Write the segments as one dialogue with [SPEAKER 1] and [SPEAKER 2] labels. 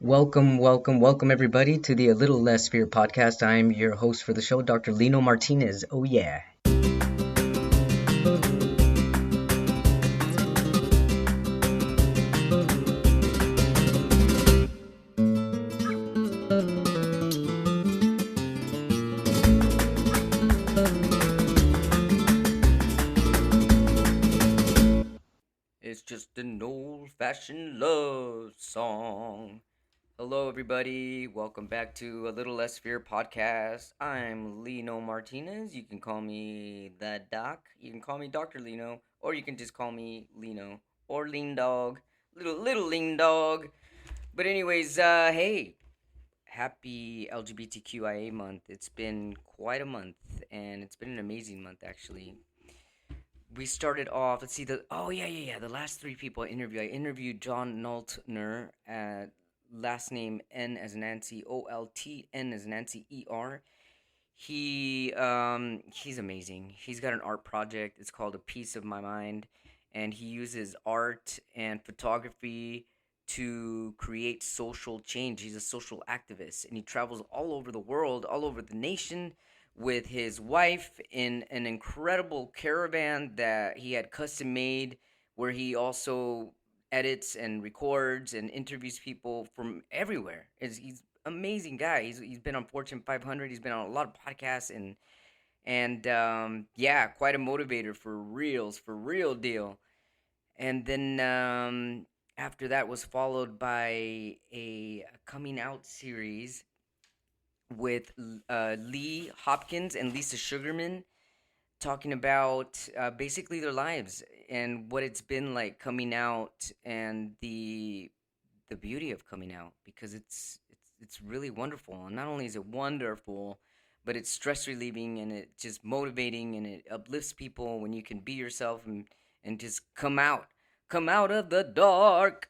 [SPEAKER 1] Welcome everybody to the A Little Less Fear podcast. I'm your host for the show, Dr. Lino Martinez. Oh yeah. It's just an old-fashioned love song. Hello everybody. Welcome back to A Little Less Fear podcast. I'm Lino Martinez. You can call me the Doc. You can call me Dr. Lino, or you can just call me Lino or Lean Dog. Little Lean Dog. But anyways, hey, happy LGBTQIA month. It's been quite a month, and it's been an amazing month actually. We started off. Let's see the last three people I interviewed. I interviewed John Naltner, last name N as Nancy, Oltn as Nancy Er. He's amazing. He's got an art project. It's called A Piece of My Mind, and he uses art and photography to create social change. He's a social activist, and he travels all over the world, all over the nation, with his wife in an incredible caravan that he had custom made, where he also edits and records and interviews people from everywhere. He's amazing guy. He's been on Fortune 500. He's been on a lot of podcasts and yeah, quite a motivator for reals, for real deal. And then after that was followed by a coming out series with Lee Hopkins and Lisa Sugarman, talking about basically their lives and what it's been like coming out, and the beauty of coming out, because it's really wonderful. And not only is it wonderful, but it's stress relieving, and it just motivating, and it uplifts people when you can be yourself and just come out of the dark.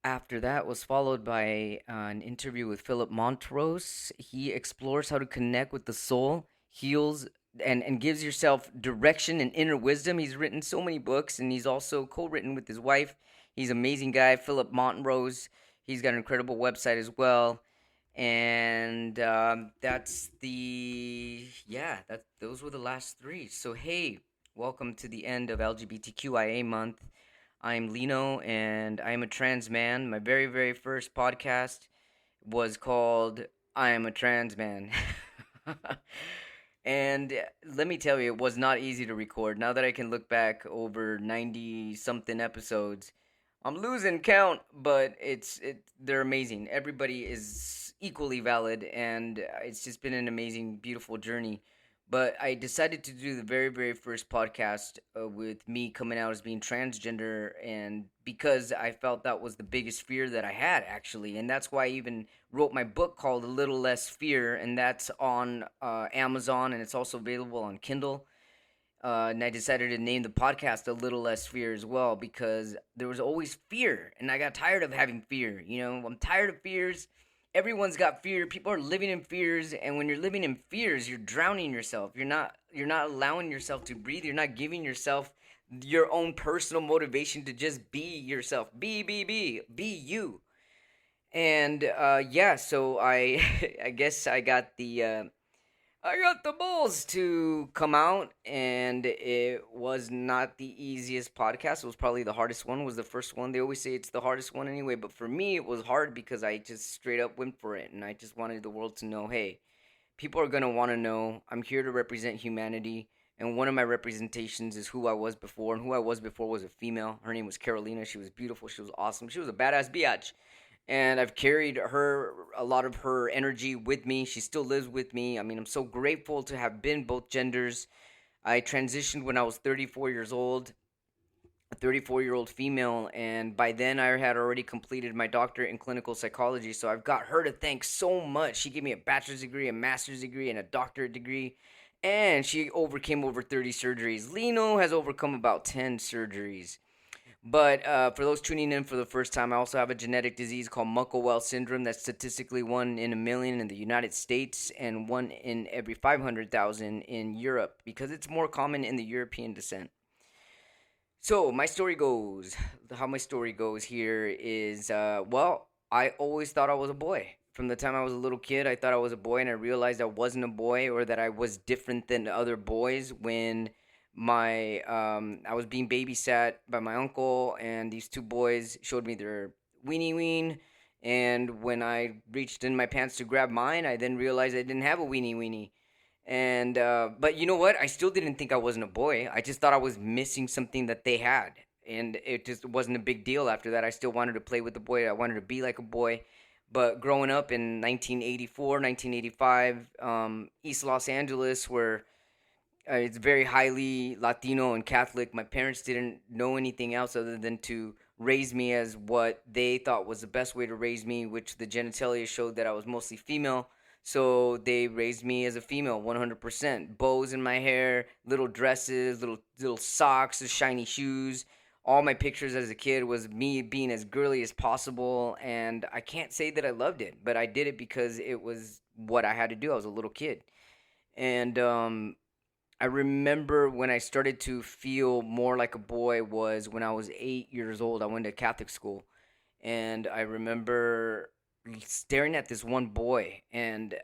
[SPEAKER 1] After that was followed by an interview with Philip Montrose. He explores how to connect with the soul, heals, and gives yourself direction and inner wisdom. He's written so many books, and he's also co-written with his wife. He's an amazing guy, Philip Montrose. He's got an incredible website as well. And that's the yeah. That those were the last three. So hey, welcome to the end of LGBTQIA month. I'm Lino, and I am a trans man. My very first podcast was called I Am a Trans Man. And let me tell you, it was not easy to record. Now that I can look back over 90 something episodes, I'm losing count, but they're amazing. Everybody is equally valid, and it's just been an amazing, beautiful journey. But I decided to do the very first podcast with me coming out as being transgender, and because I felt that was the biggest fear that I had, actually. And that's why I even wrote my book called A Little Less Fear, and that's on Amazon, and it's also available on Kindle. And I decided to name the podcast A Little Less Fear as well, because there was always fear, and I got tired of having fear. You know, I'm tired of fears. Everyone's got fear. People are living in fears, and when you're living in fears, you're drowning yourself. You're not allowing yourself to breathe. You're not giving yourself your own personal motivation to just be yourself. Be you. And yeah, so I I guess I got the balls to come out, and it was not the easiest podcast. It was probably the hardest one. Was the first one. They always say it's the hardest one anyway, but for me, it was hard because I just straight up went for it, and I just wanted the world to know, hey, people are gonna want to know. I'm here to represent humanity, and one of my representations is who I was before, and who I was before was a female. Her name was Carolina. She was beautiful. She was awesome. She was a badass biatch, and I've carried a lot of her energy with me. She still lives with me. I mean, I'm so grateful to have been both genders. I transitioned when I was 34 years old, a 34-year-old female, and by then I had already completed my doctorate in clinical psychology. So I've got her to thank so much. She gave me a bachelor's degree, a master's degree, and a doctorate degree, and she overcame over 30 surgeries. Lino has overcome about 10 surgeries. But for those tuning in for the first time, I also have a genetic disease called Muckle-Wells syndrome that's statistically 1 in a million in the United States and 1 in every 500,000 in Europe, because it's more common in the European descent. So how my story goes here is, well, I always thought I was a boy. From the time I was a little kid, I thought I was a boy, and I realized I wasn't a boy, or that I was different than other boys when my I was being babysat by my uncle, and these two boys showed me their weenie ween. And when I reached in my pants to grab mine, I then realized I didn't have a weenie weenie. And but you know what? I still didn't think I wasn't a boy. I just thought I was missing something that they had, and it just wasn't a big deal after that. I still wanted to play with the boy. I wanted to be like a boy. But growing up in 1984, 1985, East Los Angeles, where it's very highly Latino and Catholic. My parents didn't know anything else other than to raise me as what they thought was the best way to raise me, which the genitalia showed that I was mostly female. So they raised me as a female, 100%. Bows in my hair, little dresses, little socks, shiny shoes. All my pictures as a kid was me being as girly as possible, and I can't say that I loved it, but I did it because it was what I had to do. I was a little kid, and I remember when I started to feel more like a boy was when I was 8 years old. I went to Catholic school, and I remember staring at this one boy, and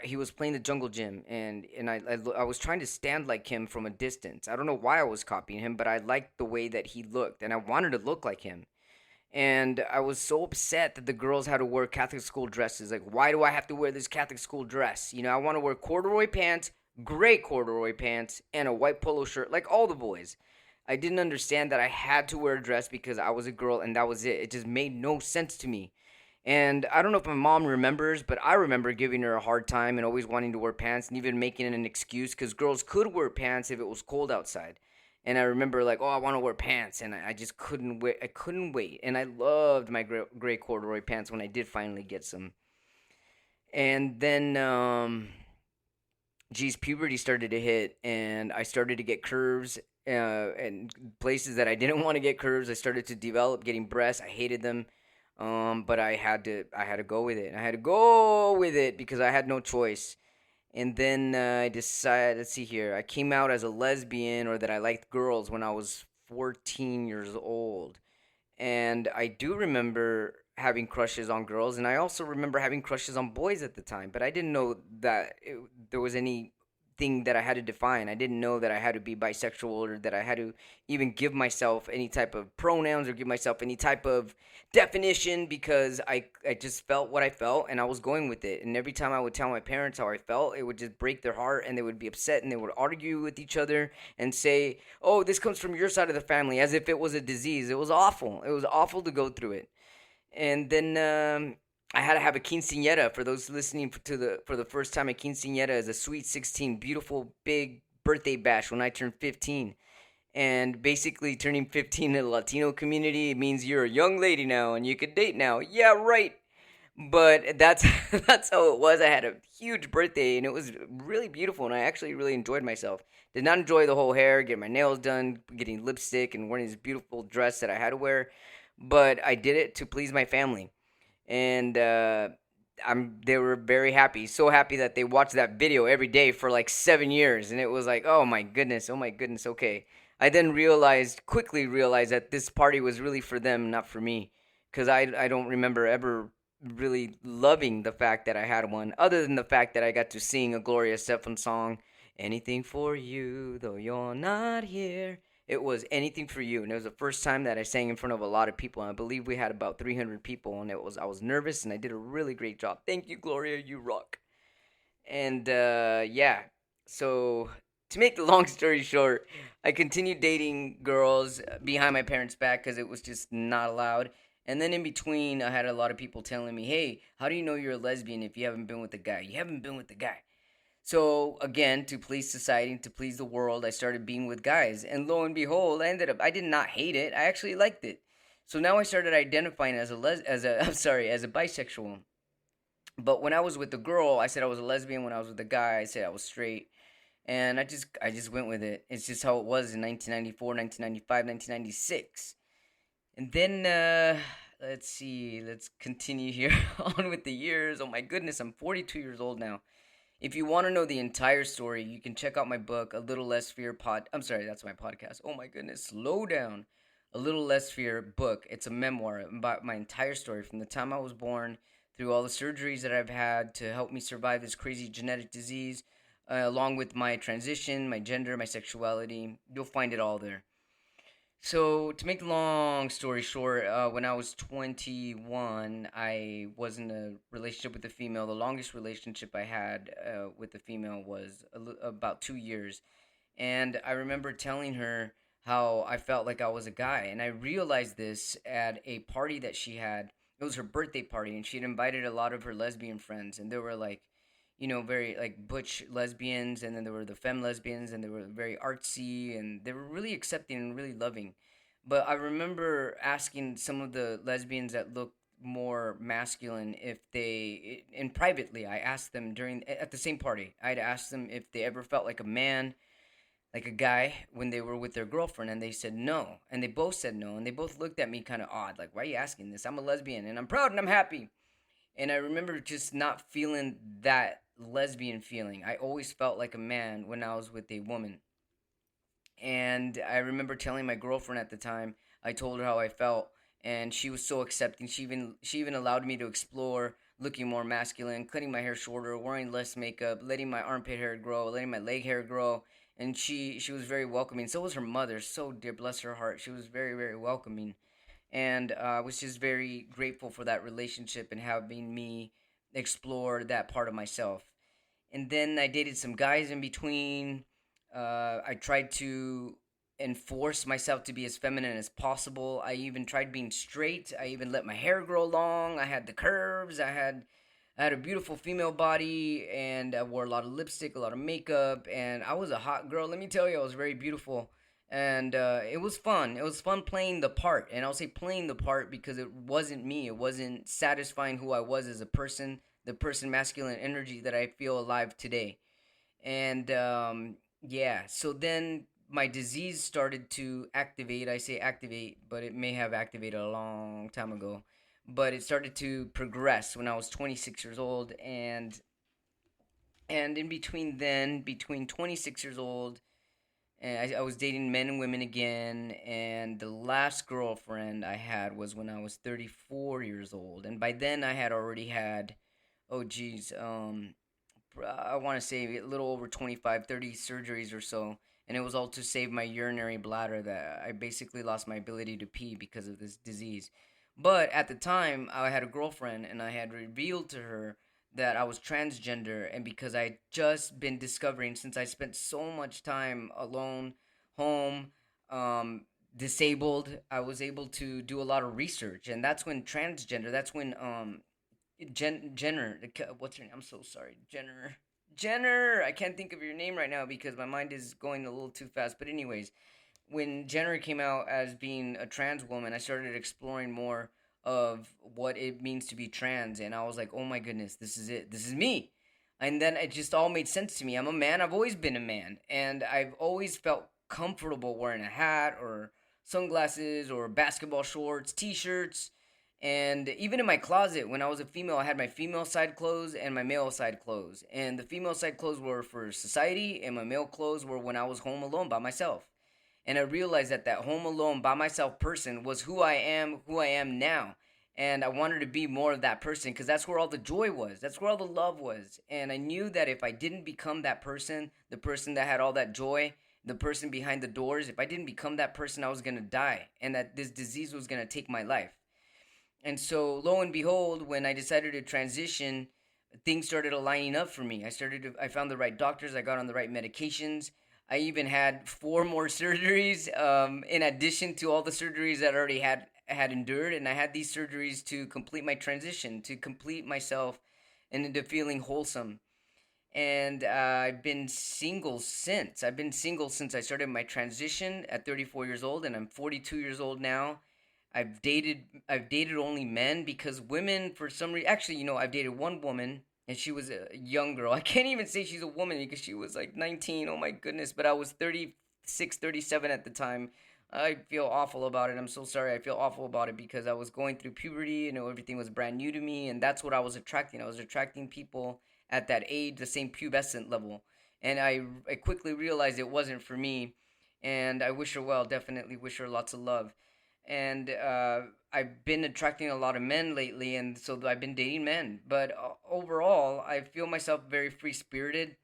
[SPEAKER 1] he was playing the jungle gym, and I was trying to stand like him from a distance. I don't know why I was copying him, but I liked the way that he looked, and I wanted to look like him. And I was so upset that the girls had to wear Catholic school dresses. Like, why do I have to wear this Catholic school dress? You know, I want to wear corduroy pants, gray corduroy pants, and a white polo shirt, like all the boys. I didn't understand that I had to wear a dress because I was a girl and that was it. It just made no sense to me. And I don't know if my mom remembers, but I remember giving her a hard time and always wanting to wear pants and even making it an excuse because girls could wear pants if it was cold outside. And I remember like, oh, I want to wear pants, and I just couldn't wait. I couldn't wait, and I loved my gray corduroy pants when I did finally get some. And then, geez, puberty started to hit, and I started to get curves, and places that I didn't want to get curves. I started to develop getting breasts. I hated them, but I had to go with it. I had to go with it because I had no choice. And then I decided, let's see here, I came out as a lesbian, or that I liked girls when I was 14 years old. And I do remember having crushes on girls, and I also remember having crushes on boys at the time, but I didn't know that there was anything that I had to define. I didn't know that I had to be bisexual, or that I had to even give myself any type of pronouns or give myself any type of definition, because I just felt what I felt and I was going with it. And every time I would tell my parents how I felt, it would just break their heart, and they would be upset, and they would argue with each other and say, oh, this comes from your side of the family, as if it was a disease. It was awful. It was awful to go through it. And then I had to have a quinceañera. For those listening for the first time, a quinceañera is a sweet 16, beautiful big birthday bash when I turned 15. And basically, turning 15 in the Latino community, it means you're a young lady now and you can date now. Yeah, right. But that's that's how it was. I had a huge birthday, and it was really beautiful, and I actually really enjoyed myself. Did not enjoy the whole hair, getting my nails done, getting lipstick, and wearing this beautiful dress that I had to wear, but I did it to please my family. And they were very happy, so happy that they watched that video every day for like 7 years, and it was like, oh my goodness, okay. I then quickly realized that this party was really for them, not for me, because I don't remember ever really loving the fact that I had one, other than the fact that I got to sing a Gloria Estefan song, "Anything for You, though you're not here." It was "Anything for You," and it was the first time that I sang in front of a lot of people. And I believe we had about 300 people, and I was nervous, and I did a really great job. Thank you, Gloria. You rock. And yeah, so to make the long story short, I continued dating girls behind my parents' back because it was just not allowed. And then in between, I had a lot of people telling me, "Hey, how do you know you're a lesbian if you haven't been with a guy? You haven't been with the guy." So again, to please society, to please the world, I started being with guys, and lo and behold, I did not hate it. I actually liked it. So now I started identifying as I'm sorry, as a bisexual. But when I was with the girl, I said I was a lesbian. When I was with the guy, I said I was straight. And I just went with it. It's just how it was in 1994, 1995, 1996. And then let's see, let's continue here on with the years. Oh my goodness, I'm 42 years old now. If you want to know the entire story, you can check out my book, A Little Less Fear Pod. I'm sorry, that's my podcast. Oh my goodness, slow down. A Little Less Fear book. It's a memoir about my entire story from the time I was born through all the surgeries that I've had to help me survive this crazy genetic disease, along with my transition, my gender, my sexuality. You'll find it all there. So, to make the long story short, when I was 21, I was in a relationship with a female. The longest relationship I had with a female was about 2 years. And I remember telling her how I felt like I was a guy. And I realized this at a party that she had. It was her birthday party, and she had invited a lot of her lesbian friends. And they were like, very like butch lesbians, and then there were the femme lesbians, and they were very artsy, and they were really accepting and really loving. But I remember asking some of the lesbians that looked more masculine if and privately, I asked them during at the same party. I'd asked them if they ever felt like a man, like a guy, when they were with their girlfriend, and they said no, and they both said no, and they both looked at me kind of odd, like, why are you asking this? I'm a lesbian, and I'm proud, and I'm happy. And I remember just not feeling that lesbian feeling. I always felt like a man when I was with a woman. And I remember telling my girlfriend at the time, I told her how I felt, and she was so accepting. She even allowed me to explore looking more masculine, cutting my hair shorter, wearing less makeup, letting my armpit hair grow, letting my leg hair grow. And she was very welcoming. So was her mother. So dear, bless her heart. She was very, very welcoming, and I was just very grateful for that relationship and having me explore that part of myself. And then I dated some guys in between. I tried to enforce myself to be as feminine as possible. I even tried being straight. I even let my hair grow long. I had the curves. I had a beautiful female body, and I wore a lot of lipstick, a lot of makeup, and I was a hot girl. Let me tell you, I was very beautiful, and it was fun. It was fun playing the part, and I'll say playing the part because it wasn't me. It wasn't satisfying who I was as a person, the person masculine energy that I feel alive today. And yeah, so then my disease started to activate. I say activate, but it may have activated a long time ago. But it started to progress when I was 26 years old, and in between then, between 26 years old, and I was dating men and women again. And the last girlfriend I had was when I was 34 years old, and by then I had already had, oh geez, I want to say a little over 25, 30 surgeries or so. And it was all to save my urinary bladder, that I basically lost my ability to pee because of this disease. But at the time, I had a girlfriend, and I had revealed to her that I was transgender. And because I had just been discovering, since I spent so much time alone, home, disabled, I was able to do a lot of research. And that's when transgender, that's when Jenner, what's her name? I'm so sorry, Jenner. Jenner, I can't think of your name right now because my mind is going a little too fast. But anyways, when Jenner came out as being a trans woman, I started exploring more of what it means to be trans, and I was like, oh my goodness, this is it. This is me. And then it just all made sense to me. I'm a man. I've always been a man, and I've always felt comfortable wearing a hat or sunglasses or basketball shorts, t-shirts. And even in my closet, when I was a female, I had my female side clothes and my male side clothes. And the female side clothes were for society, and my male clothes were when I was home alone by myself. And I realized that that home alone by myself person was who I am now. And I wanted to be more of that person because that's where all the joy was. That's where all the love was. And I knew that if I didn't become that person, the person that had all that joy, the person behind the doors, if I didn't become that person, I was going to die, and that this disease was going to take my life. And so, lo and behold, when I decided to transition, things started aligning up for me. I found the right doctors. I got on the right medications. I even had four more surgeries, in addition to all the surgeries that I already had endured. And I had these surgeries to complete my transition, to complete myself, and into feeling wholesome. And I've been single since. I've been single since I started my transition at 34 years old, and I'm 42 years old now. I've dated only men because women, for some reason, actually, I've dated one woman, and she was a young girl. I can't even say she's a woman because she was like 19. Oh my goodness, but I was 36, 37 at the time. I feel awful about it. I'm so sorry. I feel awful about it because I was going through puberty, everything was brand new to me, and that's what I was attracting. I was attracting people at that age, the same pubescent level. And I quickly realized it wasn't for me, and I wish her well, definitely wish her lots of love. and I've been attracting a lot of men lately, and so I've been dating men. But overall, I feel myself very free spirited.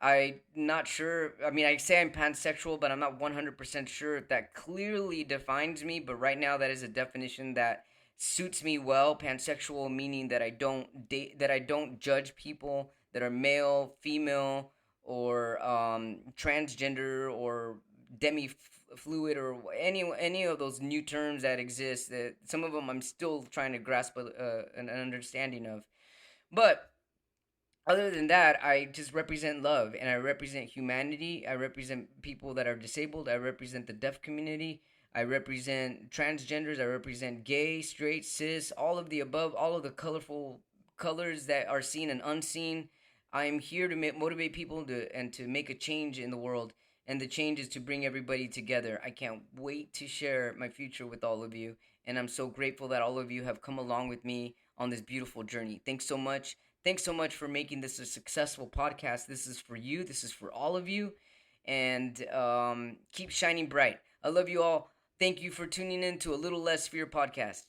[SPEAKER 1] I'm not sure. I mean, I say I'm pansexual, but I'm not 100% sure if that clearly defines me. But right now, that is a definition that suits me well. Pansexual meaning that I don't date, that I don't judge people that are male, female, or transgender, or demi fluid, or any of those new terms that exist. That some of them I'm still trying to grasp an understanding of. But other than that, I just represent love, and I represent humanity. I represent people that are disabled. I represent the deaf community. I represent transgenders. I represent gay, straight, cis, all of the above, all of the colorful colors that are seen and unseen. I am here to motivate people and to make a change in the world. And the change is to bring everybody together. I can't wait to share my future with all of you. And I'm so grateful that all of you have come along with me on this beautiful journey. Thanks so much. Thanks so much for making this a successful podcast. This is for you. This is for all of you. And keep shining bright. I love you all. Thank you for tuning in to A Little Less Fear podcast.